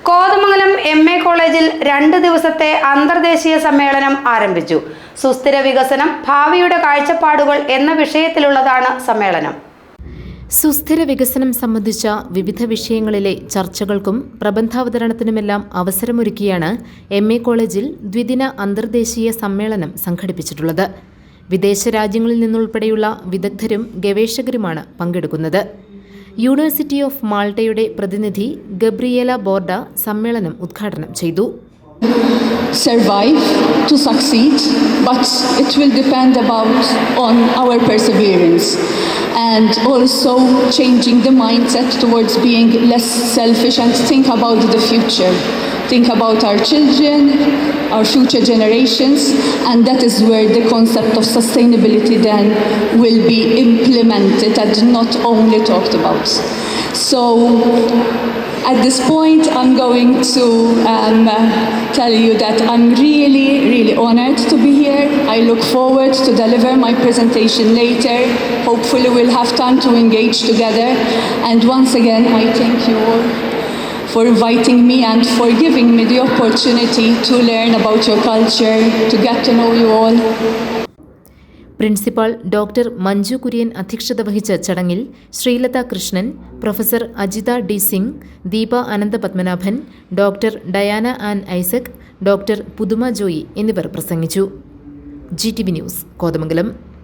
Kothamangalam MA. കോളേജിൽ 2 ദിവസത്തെ അന്തർദേശീയ സമ്മേളനം ആരംഭിച്ചു. സുസ്ഥിര വികസനം, ഭാവിയുടെ കാഴ്ചപ്പാടുകൾ എന്ന വിഷയത്തിലുള്ളതാണ് സമ്മേളനം. സുസ്ഥിര വികസനം സംബന്ധിച്ച വിവിധ വിഷയങ്ങളിലെ ചർച്ചകൾക്കും പ്രബന്ധാവതരണത്തിനുമെല്ലാം അവസരമൊരുക്കിയാണ് എം.എ. കോളേജിൽ ദ്വിദിന അന്തർദേശീയ സമ്മേളനം സംഘടിപ്പിച്ചിട്ടുള്ളത്. വിദേശ രാജ്യങ്ങളിൽ നിന്നുൾപ്പെടെയുള്ള വിദഗ്ധരും ഗവേഷകരുമാണ് പങ്കെടുക്കുന്നത്. യൂണിവേഴ്സിറ്റി ഓഫ് മാൾട്ടയുടെ പ്രതിനിധി ഗബ്രിയേല ബോർഡ സമ്മേളനം ഉദ്ഘാടനം ചെയ്തു. Survive to succeed, but it will depend on our perseverance and also changing the mindset towards being less selfish and think about the future. Think about our children, our future generations, and that is where the concept of sustainability then will be implemented and not only talked about. So at this point, I'm going to tell you that I'm really honored to be here. I look forward to deliver my presentation later. Hopefully we'll have time to engage together. And once again, I thank you all for inviting me and for giving me the opportunity to learn about your culture, to get to know you all. Principal doctor Manju Kurian അധ്യക്ഷത വഹിച്ച ചടങ്ങിൽ Sreelatha Krishnan, professor Ajitha D Singh, Deepa Ananthapadmanabhan, doctor Diana an Isaac, doctor പുതുമ ജോയി എന്നിവർ പ്രസംഗിച്ചു. GTV news, Kothamangalam.